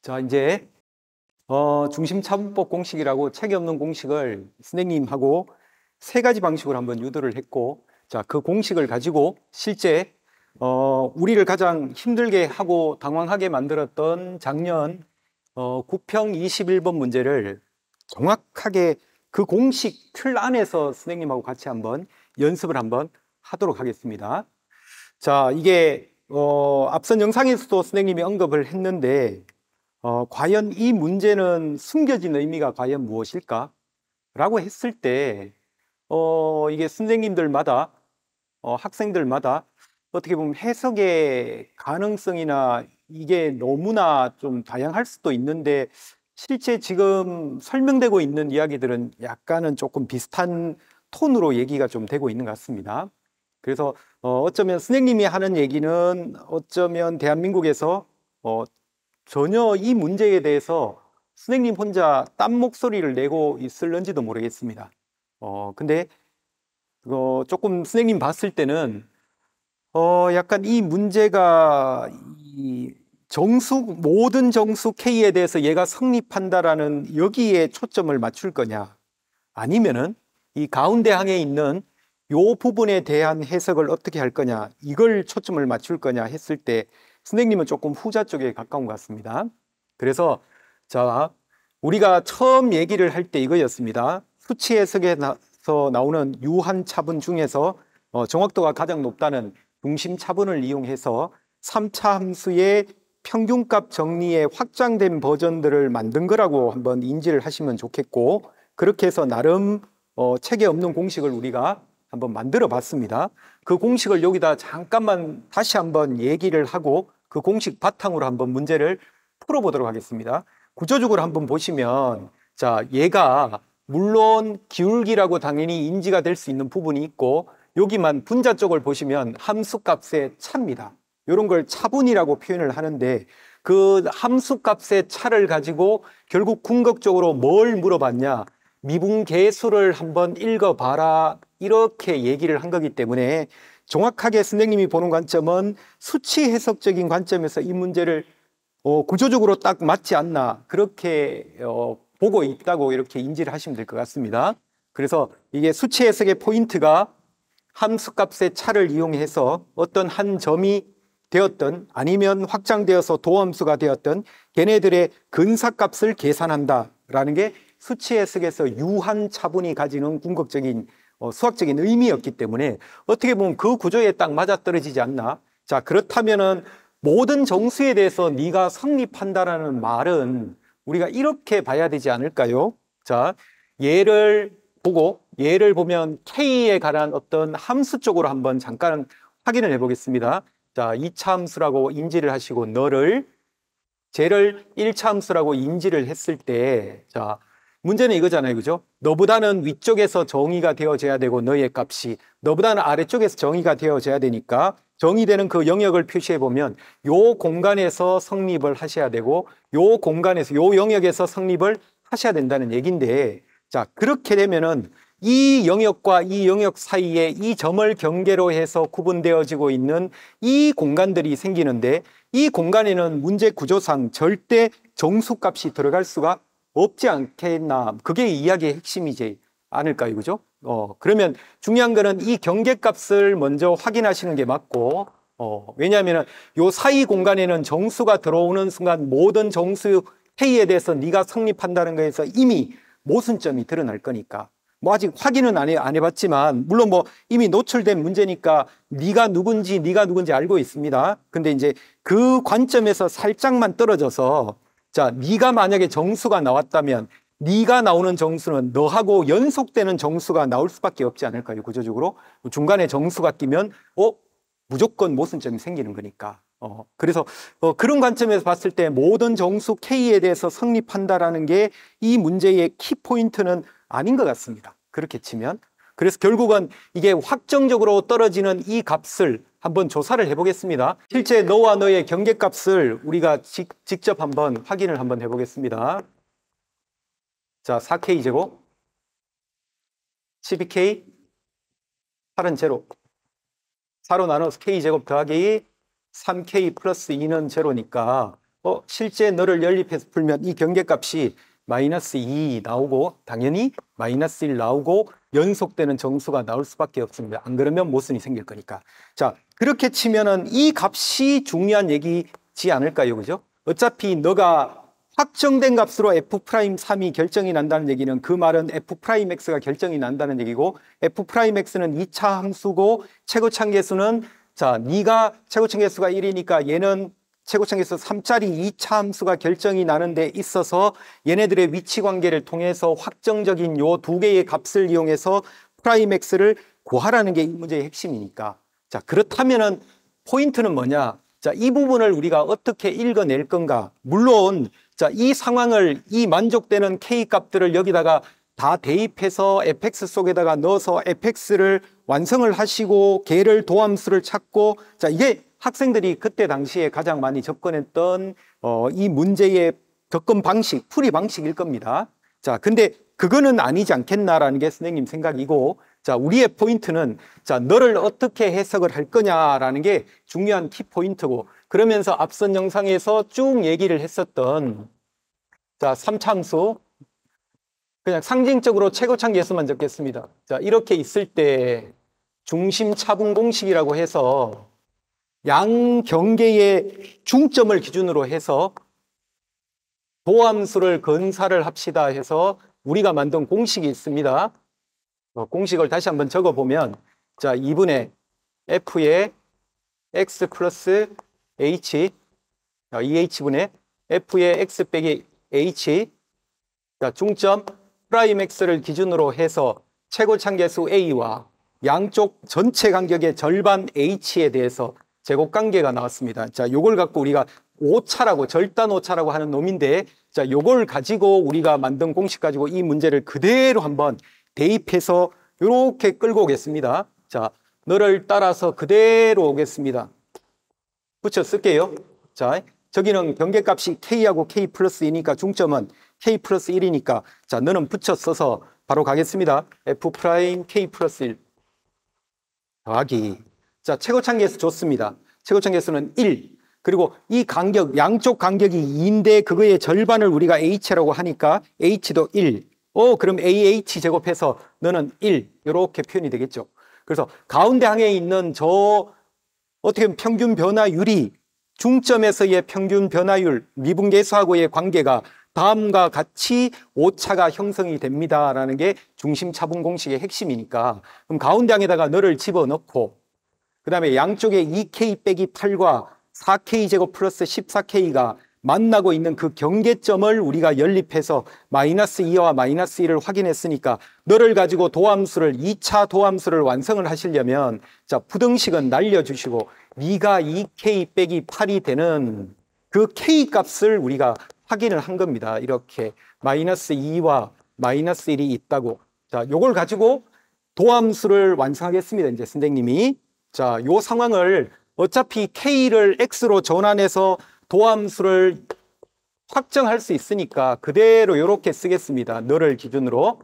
자, 이제 중심차분법 공식이라고 책이 없는 공식을 선생님하고 세 가지 방식으로 한번 유도를 했고, 자, 그 공식을 가지고 실제 우리를 가장 힘들게 하고 당황하게 만들었던 작년 9평 21번 문제를 정확하게 그 공식 틀 안에서 선생님하고 같이 한번 연습을 한번 하도록 하겠습니다. 자, 이게 앞선 영상에서도 선생님이 언급을 했는데 과연 이 문제는 숨겨진 의미가 과연 무엇일까? 라고 했을 때, 이게 선생님들마다, 학생들마다 어떻게 보면 해석의 가능성이나 이게 너무나 좀 다양할 수도 있는데, 실제 지금 설명되고 있는 이야기들은 약간은 조금 비슷한 톤으로 얘기가 좀 되고 있는 것 같습니다. 그래서 어쩌면 선생님이 하는 얘기는 어쩌면 대한민국에서 전혀 이 문제에 대해서 선생님 혼자 딴 목소리를 내고 있을는지도 모르겠습니다. 근데 조금 선생님 봤을 때는 약간 이 문제가 모든 정수 K에 대해서 얘가 성립한다라는 여기에 초점을 맞출 거냐, 아니면은 이 가운데 항에 있는 요 부분에 대한 해석을 어떻게 할 거냐, 이걸 초점을 맞출 거냐 했을 때 선생님은 조금 후자 쪽에 가까운 것 같습니다. 그래서 자, 우리가 처음 얘기를 할 때 이거였습니다. 수치 해석에서 나오는 유한 차분 중에서 정확도가 가장 높다는 중심 차분을 이용해서 3차 함수의 평균값 정리의 확장된 버전들을 만든 거라고 한번 인지를 하시면 좋겠고, 그렇게 해서 나름 책에 없는 공식을 우리가 한번 만들어 봤습니다. 그 공식을 여기다 잠깐만 다시 한번 얘기를 하고 그 공식 바탕으로 한번 문제를 풀어보도록 하겠습니다. 구조적으로 한번 보시면, 자, 얘가 물론 기울기라고 당연히 인지가 될 수 있는 부분이 있고, 여기만 분자 쪽을 보시면 함수값의 차입니다. 이런 걸 차분이라고 표현을 하는데, 그 함수값의 차를 가지고 결국 궁극적으로 뭘 물어봤냐, 미분계수를 한번 읽어봐라, 이렇게 얘기를 한 거기 때문에 정확하게 선생님이 보는 관점은 수치 해석적인 관점에서 이 문제를 구조적으로 딱 맞지 않나, 그렇게 보고 있다고 이렇게 인지를 하시면 될 것 같습니다. 그래서 이게 수치 해석의 포인트가 함수값의 차를 이용해서 어떤 한 점이 되었던 아니면 확장되어서 도함수가 되었던 걔네들의 근사값을 계산한다라는 게 수치 해석에서 유한 차분이 가지는 궁극적인 수학적인 의미였기 때문에 어떻게 보면 그 구조에 딱 맞아떨어지지 않나. 자, 그렇다면은 모든 정수에 대해서 네가 성립한다라는 말은 우리가 이렇게 봐야 되지 않을까요? 자, 얘를 보면 K에 관한 어떤 함수 쪽으로 한번 잠깐 확인을 해보겠습니다. 자, 2차 함수라고 인지를 하시고 쟤를 1차 함수라고 인지를 했을 때, 자, 문제는 이거잖아요. 그죠? 너보다는 위쪽에서 정의가 되어져야 되고 너의 값이 너보다는 아래쪽에서 정의가 되어져야 되니까 정의되는 그 영역을 표시해 보면 요 공간에서 성립을 하셔야 되고 요 공간에서 요 영역에서 성립을 하셔야 된다는 얘기인데, 자, 그렇게 되면은 이 영역과 이 영역 사이에 이 점을 경계로 해서 구분되어지고 있는 이 공간들이 생기는데, 이 공간에는 문제 구조상 절대 정수값이 들어갈 수가 없지 않겠나. 그게 이야기의 핵심이지 않을까요? 그죠? 그러면 중요한 거는 이 경계값을 먼저 확인하시는 게 맞고, 왜냐하면 요 사이 공간에는 정수가 들어오는 순간 모든 정수 K에 대해서 네가 성립한다는 거에서 이미 모순점이 드러날 거니까. 뭐 아직 확인은 안 해봤지만 물론 뭐 이미 노출된 문제니까 네가 누군지 알고 있습니다. 근데 이제 그 관점에서 살짝만 떨어져서, 자, 네가 만약에 정수가 나왔다면 네가 나오는 정수는 너하고 연속되는 정수가 나올 수밖에 없지 않을까요? 구조적으로 중간에 정수가 끼면 무조건 모순점이 생기는 거니까. 그래서 그런 관점에서 봤을 때 모든 정수 K에 대해서 성립한다라는 게 이 문제의 키포인트는 아닌 것 같습니다. 그렇게 치면. 그래서 결국은 이게 확정적으로 떨어지는 이 값을 한번 조사를 해보겠습니다. 실제 너와 너의 경계값을 우리가 직접 한번 확인을 한번 해보겠습니다. 자, 4K제곱, 12K, 8은 제로. 4로 나눠서 K제곱 더하기 3K 플러스 2는 제로니까 실제 너를 연립해서 풀면 이 경계값이 마이너스 2 나오고 당연히 마이너스 1 나오고 연속되는 정수가 나올 수밖에 없습니다. 안 그러면 모순이 생길 거니까. 자, 그렇게 치면은 이 값이 중요한 얘기지 않을까요? 그죠? 어차피 너가 확정된 값으로 F'3이 결정이 난다는 얘기는 그 말은 F'X가 결정이 난다는 얘기고 F'X는 2차 함수고 최고차계수는 자, 네가 최고차계수가 1이니까 얘는 최고차계수 3짜리 2차 함수가 결정이 나는 데 있어서 얘네들의 위치 관계를 통해서 확정적인 요 두 개의 값을 이용해서 프라임 X를 구하라는 게 이 문제의 핵심이니까. 자, 그렇다면은 포인트는 뭐냐? 자, 이 부분을 우리가 어떻게 읽어낼 건가? 물론 자, 이 상황을 이 만족되는 K 값들을 여기다가 다 대입해서 fx 속에다가 넣어서 fx를 완성을 하시고 걔를 도함수를 찾고 자, 이게 학생들이 그때 당시에 가장 많이 접근했던 이 문제의 접근 방식, 풀이 방식일 겁니다. 자, 근데 그거는 아니지 않겠나라는 게 선생님 생각이고 자, 우리의 포인트는 자, 너를 어떻게 해석을 할 거냐라는 게 중요한 키포인트고 그러면서 앞선 영상에서 쭉 얘기를 했었던 자, 3차함수 그냥 상징적으로 최고차항 계수만 적겠습니다. 자, 이렇게 있을 때 중심 차분 공식이라고 해서 양 경계의 중점을 기준으로 해서 도함수를 건사를 합시다 해서 우리가 만든 공식이 있습니다. 공식을 다시 한번 적어보면 자, 2분의 f의 x 플러스 h 이 h분의 f의 x 빼기 h 자, 중점 프라임 x를 기준으로 해서 최고차계수 a와 양쪽 전체 간격의 절반 h에 대해서 제곱관계가 나왔습니다. 자, 요걸 갖고 우리가 오차라고 절단 오차라고 하는 놈인데 자, 요걸 가지고 우리가 만든 공식 가지고 이 문제를 그대로 한번 대입해서 이렇게 끌고 오겠습니다. 자, 너를 따라서 그대로 오겠습니다. 붙여 쓸게요. 자, 저기는 경계값이 k하고 k 플러스 2니까 중점은 k 플러스 1이니까 자, 너는 붙여 써서 바로 가겠습니다. f 프라임 k 플러스 1 더하기 자, 최고차계수 좋습니다. 최고차계수는 1 그리고 이 간격 양쪽 간격이 2인데 그거의 절반을 우리가 h라고 하니까 h도 1 그럼 AH 제곱해서 너는 1 이렇게 표현이 되겠죠. 그래서 가운데 항에 있는 저 어떻게 보면 평균 변화율이 중점에서의 평균 변화율 미분계수하고의 관계가 다음과 같이 오차가 형성이 됩니다라는 게 중심 차분 공식의 핵심이니까 그럼 가운데 항에다가 너를 집어넣고 그 다음에 양쪽에 2K 빼기 8과 4K 제곱 플러스 14K가 만나고 있는 그 경계점을 우리가 연립해서 마이너스 2와 마이너스 1을 확인했으니까 너를 가지고 도함수를 2차 도함수를 완성을 하시려면 자, 부등식은 날려주시고 네가 2K 빼기 8이 되는 그 K 값을 우리가 확인을 한 겁니다. 이렇게 마이너스 2와 마이너스 1이 있다고 자, 요걸 가지고 도함수를 완성하겠습니다. 이제 선생님이 자, 요 상황을 어차피 K를 X로 전환해서 도함수를 확정할 수 있으니까 그대로 이렇게 쓰겠습니다. 너를 기준으로.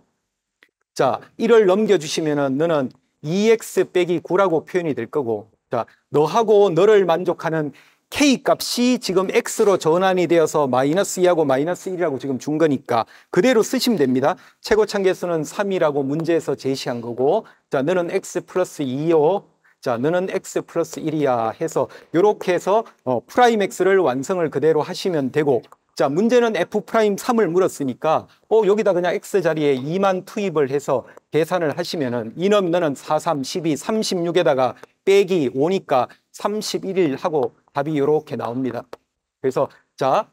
자, 1을 넘겨주시면은 너는 2x 빼기 9라고 표현이 될 거고 자, 너하고 너를 만족하는 K 값이 지금 X로 전환이 되어서 마이너스 2하고 마이너스 1이라고 지금 준 거니까 그대로 쓰시면 됩니다. 최고차계수는 3이라고 문제에서 제시한 거고 자, 너는 X 플러스 2요. 자, 너는 x 플러스 1이야 해서 이렇게 해서 프라임 x를 완성을 그대로 하시면 되고 자, 문제는 f 프라임 3을 물었으니까 여기다 그냥 x 자리에 2만 투입을 해서 계산을 하시면은 이놈 너는 4, 3, 12, 36에다가 빼기 5니까 31일 하고 답이 이렇게 나옵니다. 그래서 자,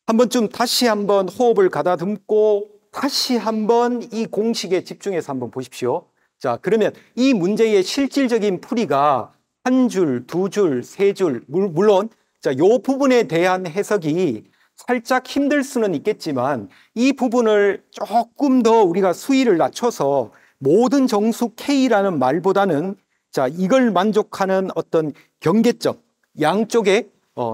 한 번쯤 다시 한번 호흡을 가다듬고 다시 한번 이 공식에 집중해서 한번 보십시오. 자, 그러면 이 문제의 실질적인 풀이가 한 줄, 두 줄, 세 줄, 물론 자, 요 부분에 대한 해석이 살짝 힘들 수는 있겠지만 이 부분을 조금 더 우리가 수위를 낮춰서 모든 정수 K라는 말보다는 자, 이걸 만족하는 어떤 경계점, 양쪽에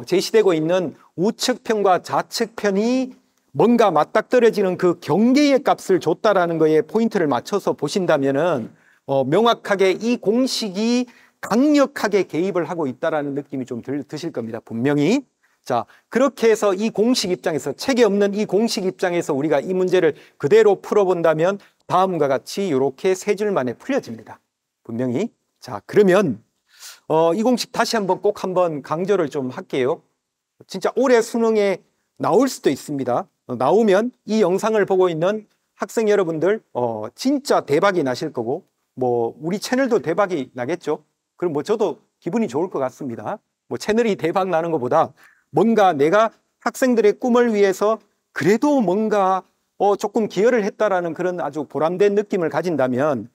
제시되고 있는 우측편과 좌측편이 뭔가 맞닥뜨려지는 그 경계의 값을 줬다라는 거에 포인트를 맞춰서 보신다면은 명확하게 이 공식이 강력하게 개입을 하고 있다라는 느낌이 좀 드실 겁니다. 분명히. 자, 그렇게 해서 이 공식 입장에서, 책에 없는 이 공식 입장에서 우리가 이 문제를 그대로 풀어본다면 다음과 같이 이렇게 세 줄 만에 풀려집니다. 분명히. 자, 그러면 이 공식 다시 한번 꼭 한번 강조를 좀 할게요. 진짜 올해 수능에 나올 수도 있습니다. 나오면 이 영상을 보고 있는 학생 여러분들 진짜 대박이 나실 거고, 뭐 우리 채널도 대박이 나겠죠. 그럼 뭐 저도 기분이 좋을 것 같습니다. 뭐 채널이 대박 나는 것보다 뭔가 내가 학생들의 꿈을 위해서 그래도 뭔가 조금 기여를 했다라는 그런 아주 보람된 느낌을 가진다면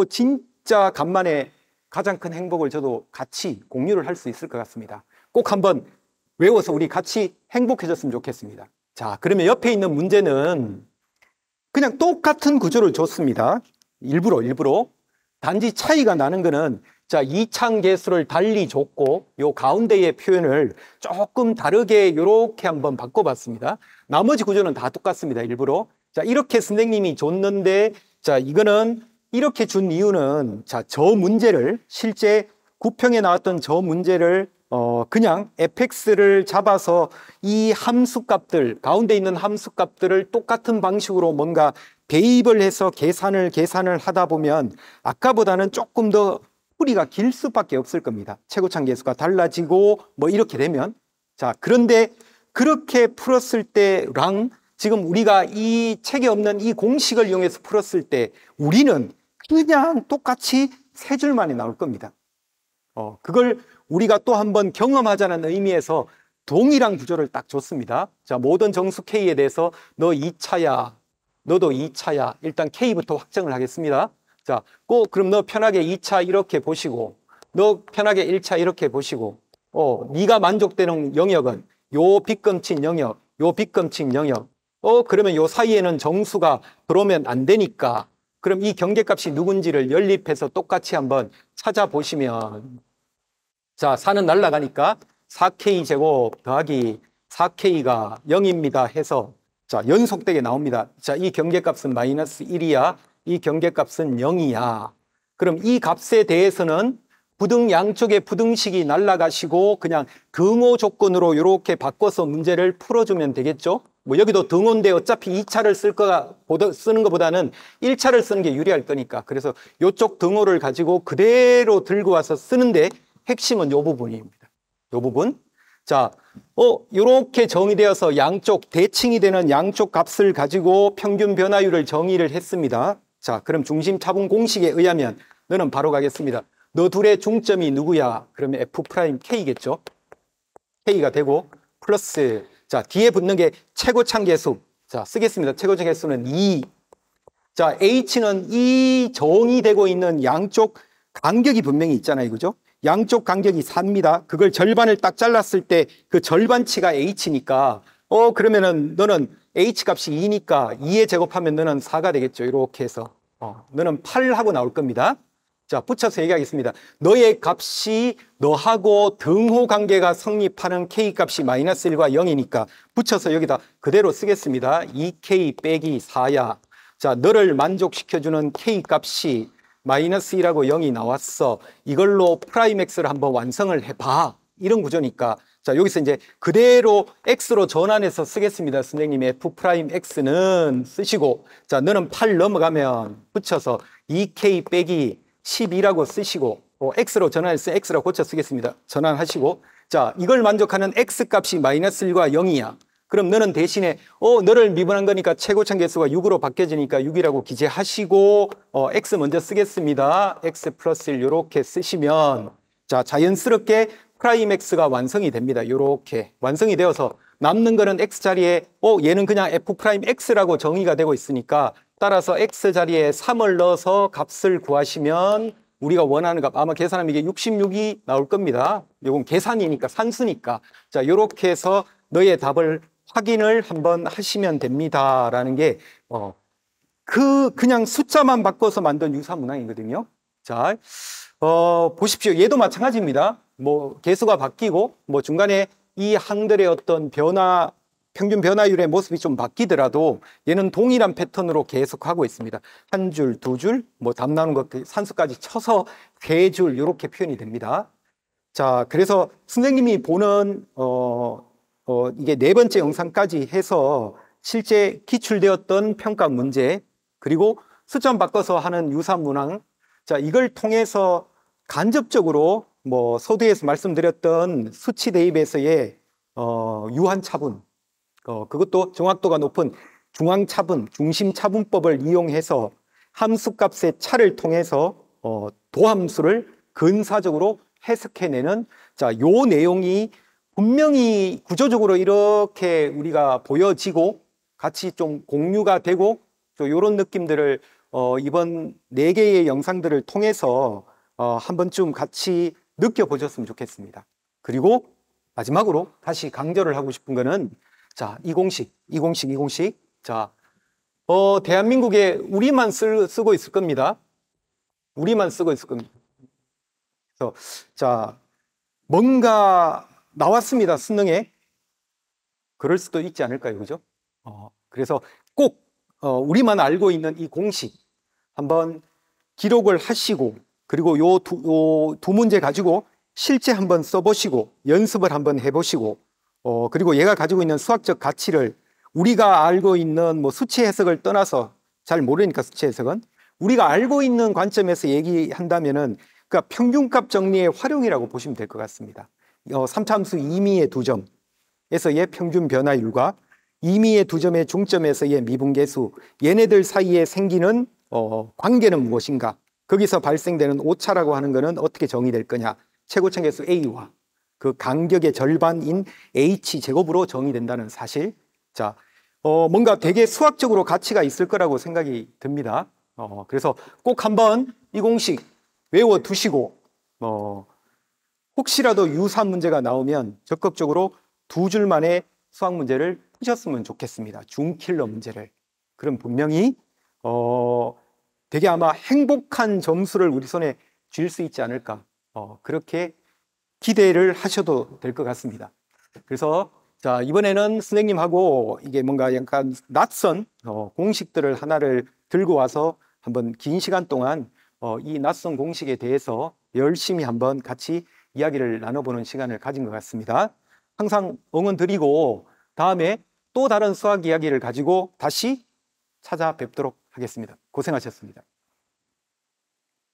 진짜 간만에 가장 큰 행복을 저도 같이 공유를 할 수 있을 것 같습니다. 꼭 한번 외워서 우리 같이 행복해졌으면 좋겠습니다. 자, 그러면 옆에 있는 문제는 그냥 똑같은 구조를 줬습니다. 일부러. 단지 차이가 나는 거는, 자, 이차계수를 달리 줬고 요 가운데의 표현을 조금 다르게 이렇게 한번 바꿔봤습니다. 나머지 구조는 다 똑같습니다. 일부러. 자, 이렇게 선생님이 줬는데, 자, 이거는 이렇게 준 이유는, 자, 저 문제를 실제 9평에 나왔던 저 문제를 그냥 fx를 잡아서 이 함수값들, 가운데 있는 함수값들을 똑같은 방식으로 뭔가 대입을 해서 계산을 하다 보면 아까보다는 조금 더 풀이가 길 수밖에 없을 겁니다. 최고참 계수가 달라지고 뭐 이렇게 되면. 자, 그런데 그렇게 풀었을 때랑 지금 우리가 이 책에 없는 이 공식을 이용해서 풀었을 때 우리는 그냥 똑같이 세 줄 만에 나올 겁니다. 그걸 우리가 또 한번 경험하자는 의미에서 동일한 구조를 딱 줬습니다. 자, 모든 정수 K에 대해서 너 2차야, 너도 2차야. 일단 K부터 확정을 하겠습니다. 자, 그럼 너 편하게 2차 이렇게 보시고, 너 편하게 1차 이렇게 보시고, 네가 만족되는 영역은 요 빗금친 영역, 요 빗금친 영역. 그러면 요 사이에는 정수가 들어오면 안 되니까, 그럼 이 경계값이 누군지를 연립해서 똑같이 한번 찾아보시면, 자, 4는 날아가니까 4K제곱 더하기 4K가 0입니다 해서, 자, 연속되게 나옵니다. 자, 이 경계값은 마이너스 1이야. 이 경계값은 0이야. 그럼 이 값에 대해서는 양쪽의 부등식이 날아가시고 그냥 등호 조건으로 이렇게 바꿔서 문제를 풀어주면 되겠죠? 뭐 여기도 등호인데 어차피 2차를 쓰는 것보다는 1차를 쓰는 게 유리할 거니까. 그래서 이쪽 등호를 가지고 그대로 들고 와서 쓰는데 핵심은 이 부분입니다. 이 부분. 자, 이렇게 정의되어서 양쪽 대칭이 되는 양쪽 값을 가지고 평균 변화율을 정의를 했습니다. 자, 그럼 중심 차분 공식에 의하면 너는 바로 가겠습니다. 너 둘의 중점이 누구야? 그러면 F'K겠죠? K가 되고 플러스, 자, 뒤에 붙는 게 최고참 계수. 자, 쓰겠습니다. 최고참 계수는 2. 자, H는 이 정의되고 있는 양쪽 간격이 분명히 있잖아요. 그죠? 양쪽 간격이 4입니다. 그걸 절반을 딱 잘랐을 때 그 절반치가 H니까 그러면은 너는 H 값이 2니까 2에 제곱하면 너는 4가 되겠죠. 이렇게 해서 너는 8하고 나올 겁니다. 자, 붙여서 얘기하겠습니다. 너의 값이 너하고 등호 관계가 성립하는 K 값이 마이너스 1과 0이니까 붙여서 여기다 그대로 쓰겠습니다. 2K 빼기 4야. 자, 너를 만족시켜주는 K 값이 마이너스 1하고 0이 나왔어. 이걸로 프라임 X를 한번 완성을 해봐. 이런 구조니까. 자, 여기서 이제 그대로 X로 전환해서 쓰겠습니다. 선생님이 F 프라임 X는 쓰시고, 자, 너는 8 넘어가면 붙여서 2K 빼기 12라고 쓰시고, X로 전환해서 X라고 고쳐 쓰겠습니다. 전환하시고, 자, 이걸 만족하는 X 값이 마이너스 1과 0이야. 그럼 너는 대신에 너를 미분한 거니까 최고참 계수가 6으로 바뀌어지니까 6이라고 기재하시고 X 먼저 쓰겠습니다. X 플러스 1 이렇게 쓰시면 자, 자연스럽게 프라임 X가 완성이 됩니다. 이렇게 완성이 되어서 남는 거는 X 자리에 얘는 그냥 F 프라임 X라고 정의가 되고 있으니까 따라서 X 자리에 3을 넣어서 값을 구하시면 우리가 원하는 값, 아마 계산하면 이게 66이 나올 겁니다. 이건 계산이니까 산수니까. 자, 이렇게 해서 너의 답을 확인을 한번 하시면 됩니다라는 게 그냥 숫자만 바꿔서 만든 유사 문항이거든요. 자, 보십시오. 얘도 마찬가지입니다. 뭐 개수가 바뀌고 뭐 중간에 이 항들의 어떤 변화, 평균 변화율의 모습이 좀 바뀌더라도 얘는 동일한 패턴으로 계속 하고 있습니다. 한 줄, 두 줄, 뭐 답 나오는 것 산수까지 쳐서 세 줄 이렇게 표현이 됩니다. 자, 그래서 선생님이 보는 이게 네 번째 영상까지 해서 실제 기출되었던 평가 문제, 그리고 수점 바꿔서 하는 유사 문항, 자, 이걸 통해서 간접적으로 뭐 서두에서 말씀드렸던 수치 대입에서의 유한 차분, 그것도 정확도가 높은 중앙 차분, 중심 차분법을 이용해서 함수값의 차를 통해서 도함수를 근사적으로 해석해내는, 자, 요 내용이 분명히 구조적으로 이렇게 우리가 보여지고 같이 좀 공유가 되고 또 이런 느낌들을 이번 4개의 영상들을 통해서 한 번쯤 같이 느껴보셨으면 좋겠습니다. 그리고 마지막으로 다시 강조를 하고 싶은 거는, 자, 이 공식. 자, 대한민국에 우리만 쓰고 있을 겁니다. 우리만 쓰고 있을 겁니다. 그래서, 자, 뭔가 나왔습니다, 수능에. 그럴 수도 있지 않을까요, 그죠? 그래서 꼭 우리만 알고 있는 이 공식 한번 기록을 하시고, 그리고 요 두 문제 가지고 실제 한번 써보시고 연습을 한번 해보시고, 그리고 얘가 가지고 있는 수학적 가치를 우리가 알고 있는 뭐 수치 해석을 떠나서, 잘 모르니까 수치 해석은 우리가 알고 있는 관점에서 얘기한다면은 그러니까 평균값 정리의 활용이라고 보시면 될 것 같습니다. 3차함수 이미의 두 점에서의 평균 변화율과 이미의 두 점의 중점에서의 미분계수, 얘네들 사이에 생기는 관계는 무엇인가, 거기서 발생되는 오차라고 하는 것은 어떻게 정의될 거냐, 최고차계수 A와 그 간격의 절반인 H제곱으로 정의된다는 사실. 자, 뭔가 되게 수학적으로 가치가 있을 거라고 생각이 듭니다. 그래서 꼭 한번 이 공식 외워두시고, 혹시라도 유사 문제가 나오면 적극적으로 2줄만의 수학 문제를 푸셨으면 좋겠습니다. 중킬러 문제를. 그럼 분명히 되게 아마 행복한 점수를 우리 손에 쥘 수 있지 않을까, 그렇게 기대를 하셔도 될 것 같습니다. 그래서 자, 이번에는 선생님하고 이게 뭔가 약간 낯선 공식들을 하나를 들고 와서 한번 긴 시간 동안 이 낯선 공식에 대해서 열심히 한번 같이 이야기를 나눠보는 시간을 가진 것 같습니다. 항상 응원 드리고 다음에 또 다른 수학 이야기를 가지고 다시 찾아뵙도록 하겠습니다. 고생하셨습니다.